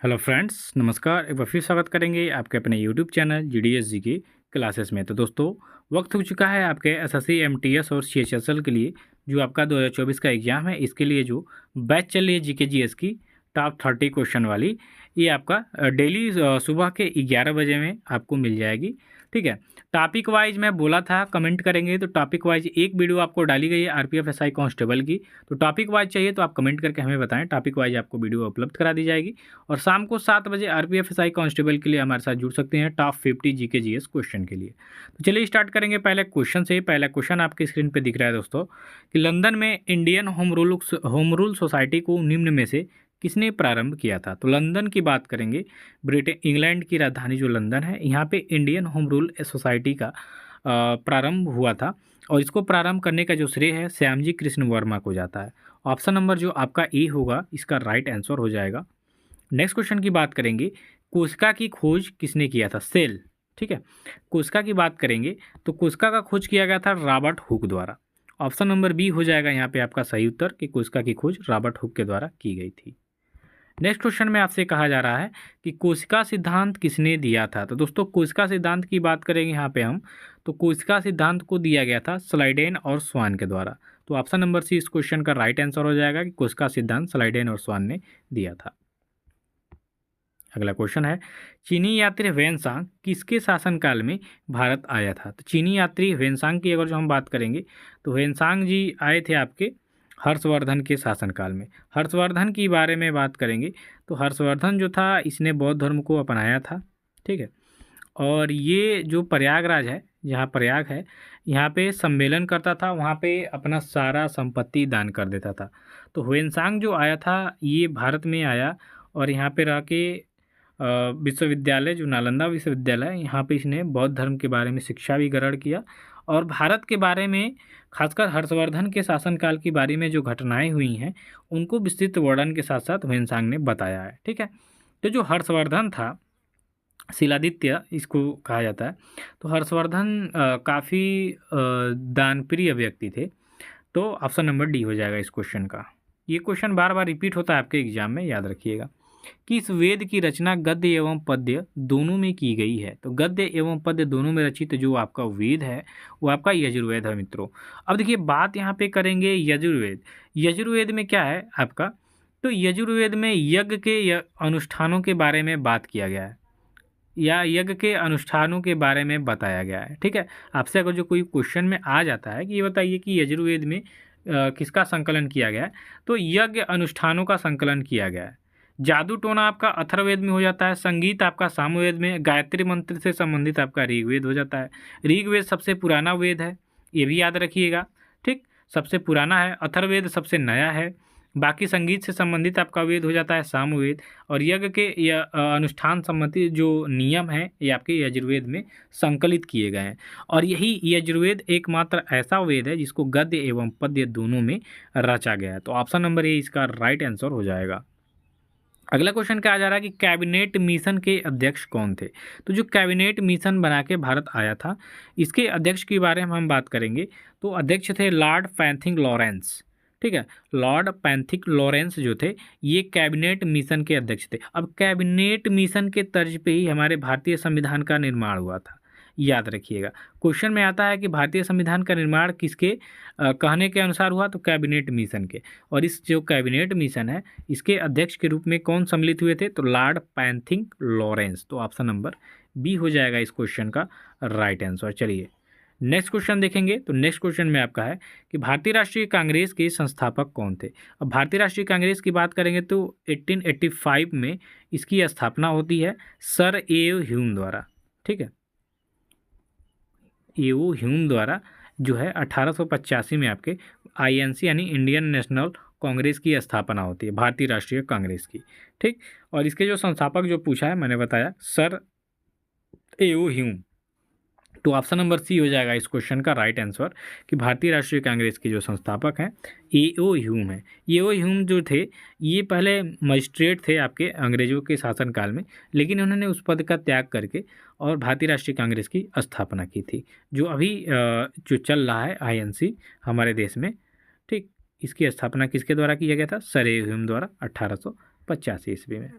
Hello friends, नमस्कार। एक बार फिर स्वागत करेंगे आपके अपने यूट्यूब चैनल जीडीएस जी की क्लासेस में। तो दोस्तों, वक्त हो चुका है आपके एसएससी एमटीएस और सीएचएसएल के लिए जो आपका 2024 का एग्ज़ाम है, इसके लिए जो बैच चल रही है जीके जीएस की टॉप 30 क्वेश्चन वाली, ये आपका डेली सुबह के 11 बजे में आपको मिल जाएगी। ठीक है। टॉपिक वाइज मैं बोला था कमेंट करेंगे, तो टॉपिक वाइज एक वीडियो आपको डाली गई है आरपीएफ एसआई कांस्टेबल की। तो टॉपिक वाइज चाहिए तो आप कमेंट करके हमें बताएं, टॉपिक वाइज आपको वीडियो उपलब्ध करा दी जाएगी। और शाम को 7 बजे आरपीएफ एसआई कांस्टेबल के लिए हमारे साथ जुड़ सकते हैं टॉप 50 जीके जीएस क्वेश्चन के लिए। तो चलिए स्टार्ट करेंगे पहले क्वेश्चन से। पहला क्वेश्चन आपकी स्क्रीन पे दिख रहा है दोस्तों कि लंदन में इंडियन होम रूल सोसाइटी को निम्न में से किसने प्रारंभ किया था। तो लंदन की बात करेंगे, ब्रिटेन इंग्लैंड की राजधानी जो लंदन है, यहाँ पे इंडियन होम रूल सोसाइटी का प्रारंभ हुआ था। और इसको प्रारंभ करने का जो श्रेय है श्यामजी कृष्ण वर्मा को जाता है। ऑप्शन नंबर जो आपका ए होगा इसका राइट आंसर हो जाएगा। नेक्स्ट क्वेश्चन की बात करेंगे, कोशिका की खोज किसने किया था। सेल, ठीक है। कोशिका की बात करेंगे तो कोशिका का खोज किया गया था रॉबर्ट हुक द्वारा। ऑप्शन नंबर बी हो जाएगा यहाँ पे आपका सही उत्तर कि कोशिका की खोज रॉबर्ट हुक के द्वारा की गई थी। नेक्स्ट क्वेश्चन में आपसे कहा जा रहा है कि कोशिका सिद्धांत किसने दिया था। तो दोस्तों, कोशिका सिद्धांत की बात करेंगे यहाँ पे हम, तो कोशिका सिद्धांत को दिया गया था स्लाइडेन और स्वान के द्वारा। तो ऑप्शन नंबर सी इस क्वेश्चन का राइट आंसर हो जाएगा कि कोशिका सिद्धांत स्लाइडेन और स्वान ने दिया था। अगला क्वेश्चन है, चीनी यात्री ह्वेनसांग किसके शासनकाल में भारत आया था। तो चीनी यात्री ह्वेनसांग की अगर जो हम बात करेंगे तो ह्वेनसांग जी आए थे आपके हर्षवर्धन के शासनकाल में। हर्षवर्धन की बारे में बात करेंगे तो हर्षवर्धन जो था इसने बौद्ध धर्म को अपनाया था। ठीक है। और ये जो प्रयागराज है, जहाँ प्रयाग है, यहाँ पे सम्मेलन करता था, वहाँ पे अपना सारा संपत्ति दान कर देता था। तो ह्वेनसांग जो आया था ये भारत में आया और यहाँ पे रह के विश्वविद्यालय जो नालंदा विश्वविद्यालय है, यहाँ पे इसने बौद्ध धर्म के बारे में शिक्षा भी ग्रहण किया। और भारत के बारे में खासकर हर्षवर्धन के शासनकाल के बारे में जो घटनाएं हुई हैं उनको विस्तृत वर्णन के साथ साथ ह्वेनसांग ने बताया है। ठीक है। तो जो हर्षवर्धन था, शिलादित्य इसको कहा जाता है, तो हर्षवर्धन काफ़ी दानप्रिय व्यक्ति थे। तो ऑप्शन नंबर डी हो जाएगा इस क्वेश्चन का। ये क्वेश्चन बार बार रिपीट होता है आपके एग्जाम में, याद रखिएगा कि इस वेद की रचना गद्य एवं पद्य दोनों में की गई है। तो गद्य एवं पद्य दोनों में रचित जो आपका वेद है वो आपका यजुर्वेद है मित्रों। अब देखिए बात यहाँ पे करेंगे यजुर्वेद। यजुर्वेद में क्या है आपका, तो यजुर्वेद में यज्ञ के अनुष्ठानों के बारे में बात किया गया है या यज्ञ के अनुष्ठानों के बारे में बताया गया है। ठीक है। आपसे अगर जो कोई क्वेश्चन में आ जाता है कि ये बताइए कि यजुर्वेद में किसका संकलन किया गया है, तो यज्ञ अनुष्ठानों का संकलन किया गया है। जादू टोना आपका अथर्ववेद में हो जाता है, संगीत आपका सामवेद में, गायत्री मंत्र से संबंधित आपका ऋग्वेद हो जाता है। ऋग्वेद सबसे पुराना वेद है, ये भी याद रखिएगा। ठीक, सबसे पुराना है। अथर्ववेद सबसे नया है। बाकी संगीत से संबंधित आपका वेद हो जाता है सामवेद। और यज्ञ के अनुष्ठान संबंधी जो नियम हैं ये आपके यजुर्वेद में संकलित किए गए हैं। और यही यजुर्वेद एकमात्र ऐसा वेद है जिसको गद्य एवं पद्य दोनों में रचा गया है। तो ऑप्शन नंबर ए इसका राइट आंसर हो जाएगा। अगला क्वेश्चन क्या आ जा रहा है कि कैबिनेट मिशन के अध्यक्ष कौन थे। तो जो कैबिनेट मिशन बना के भारत आया था, इसके अध्यक्ष के बारे में हम बात करेंगे तो अध्यक्ष थे लॉर्ड पैंथिक लॉरेंस। ठीक है। लॉर्ड पैंथिक लॉरेंस जो थे ये कैबिनेट मिशन के अध्यक्ष थे। अब कैबिनेट मिशन के तर्ज पे ही हमारे भारतीय संविधान का निर्माण हुआ था, याद रखिएगा। क्वेश्चन में आता है कि भारतीय संविधान का निर्माण किसके कहने के अनुसार हुआ, तो कैबिनेट मिशन के। और इस जो कैबिनेट मिशन है इसके अध्यक्ष के रूप में कौन सम्मिलित हुए थे, तो लॉर्ड पैंथिक लॉरेंस। तो ऑप्शन नंबर बी हो जाएगा इस क्वेश्चन का राइट आंसर। चलिए नेक्स्ट क्वेश्चन देखेंगे। तो नेक्स्ट क्वेश्चन में आपका है कि भारतीय राष्ट्रीय कांग्रेस के संस्थापक कौन थे। अब भारतीय राष्ट्रीय कांग्रेस की बात करेंगे तो 1885 में इसकी स्थापना होती है सर ए ह्यूम द्वारा। ठीक है। एओ ह्यूम द्वारा जो है 1885 में आपके आईएनसी यानी इंडियन नेशनल कांग्रेस की स्थापना होती है, भारतीय राष्ट्रीय कांग्रेस की। ठीक। और इसके जो संस्थापक जो पूछा है मैंने बताया सर एओ ह्यूम। तो ऑप्शन नंबर सी हो जाएगा इस क्वेश्चन का राइट आंसर कि भारतीय राष्ट्रीय कांग्रेस के जो संस्थापक हैं एओ ह्यूम हैं। एओ ह्यूम जो थे ये पहले मजिस्ट्रेट थे आपके अंग्रेजों के शासनकाल में, लेकिन उन्होंने उस पद का त्याग करके और भारतीय राष्ट्रीय कांग्रेस की स्थापना की थी, जो अभी जो चल रहा है आईएनसी हमारे देश में। ठीक। इसकी स्थापना किसके द्वारा किया गया था, सर ए ह्यूम द्वारा 1885 ईस्वी में।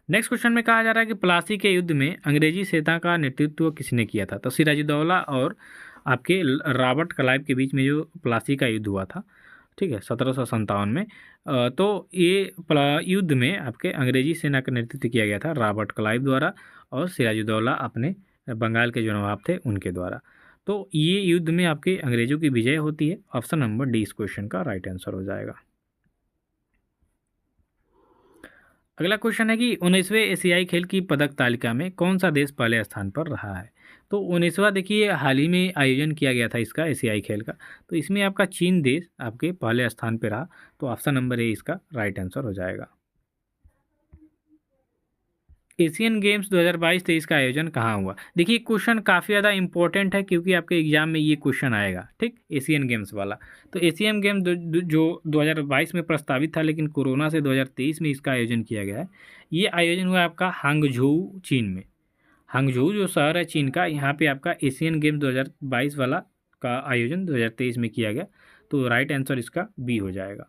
नेक्स्ट क्वेश्चन में कहा जा रहा है कि प्लासी के युद्ध में अंग्रेजी सेना का नेतृत्व किसने किया था? तो सिराजुद्दौला और आपके रॉबर्ट क्लाइव के बीच में जो प्लासी का युद्ध हुआ था, ठीक है, 1757 में। तो ये युद्ध में आपके अंग्रेजी सेना का नेतृत्व किया गया था रॉबर्ट क्लाइव द्वारा और सिराजुद्दौला अपने बंगाल के जो नवाब थे उनके द्वारा। तो ये युद्ध में आपके अंग्रेजों की विजय होती है। ऑप्शन नंबर डी इस क्वेश्चन का राइट आंसर हो जाएगा। अगला क्वेश्चन है कि 19वें एशियाई खेल की पदक तालिका में कौन सा देश पहले स्थान पर रहा है? तो 19वां देखिए हाल ही में आयोजन किया गया था इसका एशियाई खेल का, तो इसमें आपका चीन देश आपके पहले स्थान पर रहा। तो ऑप्शन नंबर ए इसका राइट आंसर हो जाएगा। एशियन गेम्स 2022-23 का आयोजन कहाँ हुआ? देखिए क्वेश्चन काफ़ी ज़्यादा इंपॉर्टेंट है क्योंकि आपके एग्जाम में ये क्वेश्चन आएगा, ठीक, एशियन गेम्स वाला। तो एशियन गेम जो 2022 में प्रस्तावित था लेकिन कोरोना से 2023 में इसका आयोजन किया गया है। ये आयोजन हुआ आपका हांगझोऊ चीन में। हांगझोऊ जो शहर है चीन का, यहाँ पे आपका एशियन गेम 2022 वाला का आयोजन 2023 में किया गया। तो राइट आंसर इसका बी हो जाएगा।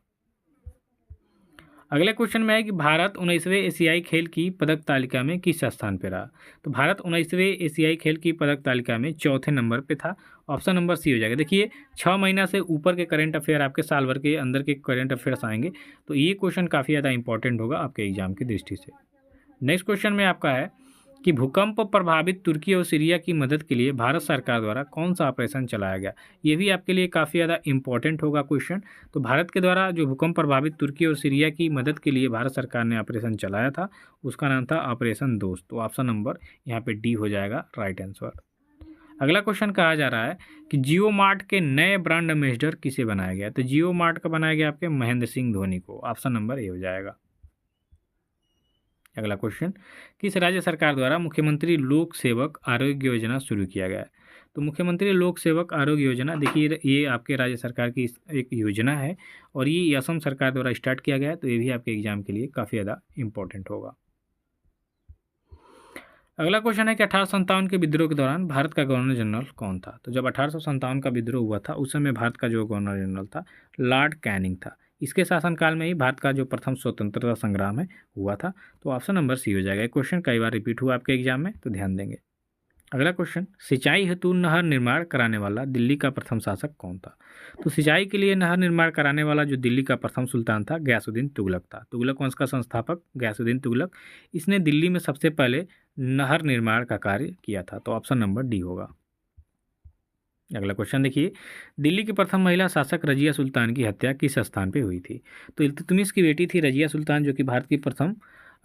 अगले क्वेश्चन में है कि भारत 19वें एशियाई खेल की पदक तालिका में किस स्थान पर रहा? तो भारत 19वें एशियाई खेल की पदक तालिका में चौथे नंबर पे था। ऑप्शन नंबर सी हो जाएगा। देखिए 6 महीना से ऊपर के करंट अफेयर आपके साल भर के अंदर के करंट अफेयर्स आएंगे, तो ये क्वेश्चन काफ़ी ज़्यादा इंपॉर्टेंट होगा आपके एग्जाम की दृष्टि से। नेक्स्ट क्वेश्चन में आपका है कि भूकंप प्रभावित तुर्की और सीरिया की मदद के लिए भारत सरकार द्वारा कौन सा ऑपरेशन चलाया गया? ये भी आपके लिए काफ़ी ज़्यादा इंपॉर्टेंट होगा क्वेश्चन। तो भारत के द्वारा जो भूकंप प्रभावित तुर्की और सीरिया की मदद के लिए भारत सरकार ने ऑपरेशन चलाया था, उसका नाम था ऑपरेशन दोस्त। तो ऑप्शन नंबर यहाँ पे डी हो जाएगा राइट आंसर। अगला क्वेश्चन कहा जा रहा है कि जियो मार्ट के नए ब्रांड एम्बेसडर किसे बनाया गया? तो जियो मार्ट का बनाया गया आपके महेंद्र सिंह धोनी को। ऑप्शन नंबर ए हो जाएगा। अगला क्वेश्चन, किस राज्य सरकार द्वारा मुख्यमंत्री लोक सेवक आरोग्य योजना शुरू किया गया है? तो मुख्यमंत्री लोक सेवक आरोग्य योजना देखिए ये आपके राज्य सरकार की एक योजना है और ये असम सरकार द्वारा स्टार्ट किया गया है। तो ये भी आपके एग्जाम के लिए काफ़ी ज़्यादा इंपॉर्टेंट होगा। अगला क्वेश्चन है कि 1857 के विद्रोह के दौरान भारत का गवर्नर जनरल कौन था? तो जब 1857 का विद्रोह हुआ था उस समय भारत का जो गवर्नर जनरल था लॉर्ड कैनिंग था। इसके शासनकाल में ही भारत का जो प्रथम स्वतंत्रता संग्राम है हुआ था। तो ऑप्शन नंबर सी हो जाएगा। क्वेश्चन कई बार रिपीट हुआ आपके एग्जाम में, तो ध्यान देंगे। अगला क्वेश्चन, सिंचाई हेतु नहर निर्माण कराने वाला दिल्ली का प्रथम शासक कौन था? तो सिंचाई के लिए नहर निर्माण कराने वाला जो दिल्ली का प्रथम सुल्तान था गयासुद्दीन तुगलक था। तुगलक वंश का संस्थापक गयासुद्दीन तुगलक, इसने दिल्ली में सबसे पहले नहर निर्माण का कार्य किया था। तो ऑप्शन नंबर डी होगा। अगला क्वेश्चन देखिए, दिल्ली की प्रथम महिला शासक रजिया सुल्तान की हत्या किस स्थान पे हुई थी? तो इल्तुतमिश की बेटी थी रजिया सुल्तान जो कि भारत की प्रथम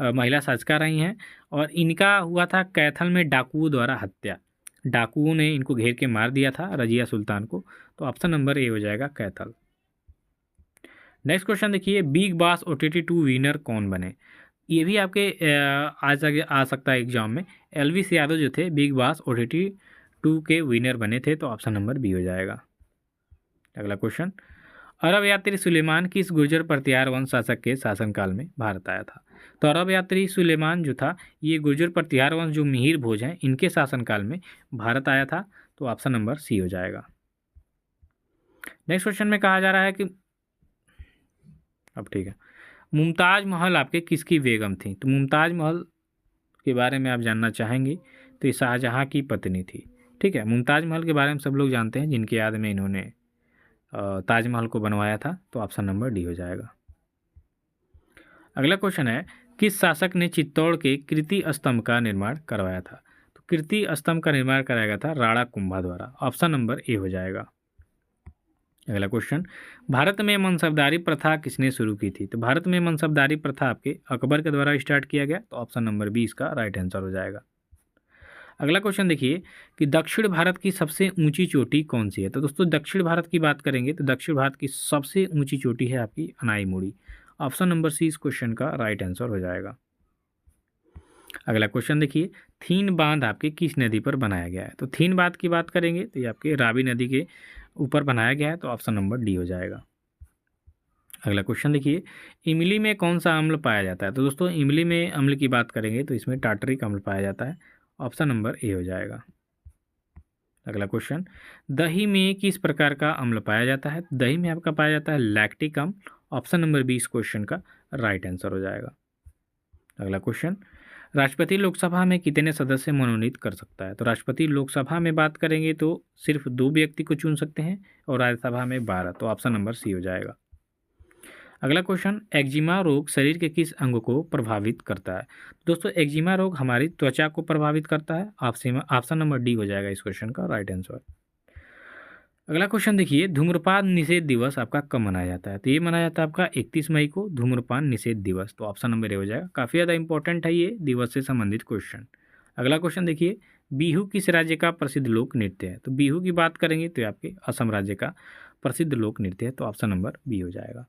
महिला शासिका रही हैं और इनका हुआ था कैथल में डाकुओं द्वारा हत्या। डाकुओं ने इनको घेर के मार दिया था रजिया सुल्तान को। तो ऑप्शन नंबर ए हो जाएगा कैथल। नेक्स्ट क्वेश्चन देखिए, बिग बॉस OTT 2 विनर कौन बने? ये भी आपके आज आगे आ सकता है एग्जाम में। एलविस यादव जो थे बिग बॉस OTT 2 के विनर बने थे। तो ऑप्शन नंबर बी हो जाएगा। अगला क्वेश्चन, अरब यात्री सुलेमान किस गुर्जर प्रतिहार वंश शासक के शासनकाल में भारत आया था? तो अरब यात्री सुलेमान जो था ये गुर्जर प्रतिहार वंश जो मिहिर भोज हैं इनके शासनकाल में भारत आया था। तो ऑप्शन नंबर सी हो जाएगा। नेक्स्ट क्वेश्चन में कहा जा रहा है कि अब ठीक है, मुमताज़ महल आपके किसकी बेगम थी? तो मुमताज़ महल के बारे में आप जानना चाहेंगे तो ये शाहजहाँ की पत्नी थी। ठीक है, मुमताज़ महल के बारे में सब लोग जानते हैं जिनकी याद में इन्होंने ताजमहल को बनवाया था। तो ऑप्शन नंबर डी हो जाएगा। अगला क्वेश्चन है, किस शासक ने चित्तौड़ के कीर्ति स्तंभ का निर्माण करवाया था? तो कीर्ति स्तंभ का निर्माण कराया गया था राणा कुंभा द्वारा। ऑप्शन नंबर ए हो जाएगा। अगला क्वेश्चन, भारत में मनसबदारी प्रथा किसने शुरू की थी? तो भारत में मनसबदारी प्रथा आपके अकबर के द्वारा स्टार्ट किया गया। तो ऑप्शन नंबर बी इसका राइट आंसर हो जाएगा। अगला क्वेश्चन देखिए कि दक्षिण भारत की सबसे ऊंची चोटी कौन सी है? तो दोस्तों दक्षिण भारत की बात करेंगे तो दक्षिण भारत की सबसे ऊंची चोटी है आपकी अनाईमुड़ी। ऑप्शन नंबर सी इस क्वेश्चन का राइट आंसर हो जाएगा। अगला क्वेश्चन देखिए, थीन बांध आपके किस नदी पर बनाया गया है? तो थीन बांध की बात करेंगे तो ये आपके रावी नदी के ऊपर बनाया गया है। तो ऑप्शन नंबर डी हो जाएगा। अगला क्वेश्चन देखिए, इमली में कौन सा अम्ल पाया जाता है? तो दोस्तों इमली में अम्ल की बात करेंगे तो इसमें टार्टरिक अम्ल पाया जाता है। ऑप्शन नंबर ए हो जाएगा। अगला क्वेश्चन, दही में किस प्रकार का अम्ल पाया जाता है? दही में आपका पाया जाता है लैक्टिक अम्ल। ऑप्शन नंबर बी इस क्वेश्चन का राइट आंसर हो जाएगा। अगला क्वेश्चन, राष्ट्रपति लोकसभा में कितने सदस्य मनोनीत कर सकता है? तो राष्ट्रपति लोकसभा में बात करेंगे तो सिर्फ 2 व्यक्ति को चुन सकते हैं और राज्यसभा में 12। तो ऑप्शन नंबर सी हो जाएगा। अगला क्वेश्चन, एक्जिमा रोग शरीर के किस अंग को प्रभावित करता है? दोस्तों एक्जिमा रोग हमारी त्वचा को प्रभावित करता है। ऑप्शन नंबर डी हो जाएगा इस क्वेश्चन का राइट आंसर। अगला क्वेश्चन देखिए, धूम्रपान निषेध दिवस आपका कब मनाया जाता है? तो ये मनाया जाता है आपका 31 मई को, धूम्रपान निषेध दिवस। तो ऑप्शन नंबर ए हो जाएगा। काफ़ी ज़्यादा इंपॉर्टेंट है ये दिवस से संबंधित क्वेश्चन। अगला क्वेश्चन देखिए, बिहू किस राज्य का प्रसिद्ध लोक नृत्य है? तो बिहू की बात करेंगे तो आपके असम राज्य का प्रसिद्ध लोक नृत्य है। तो ऑप्शन नंबर बी हो जाएगा।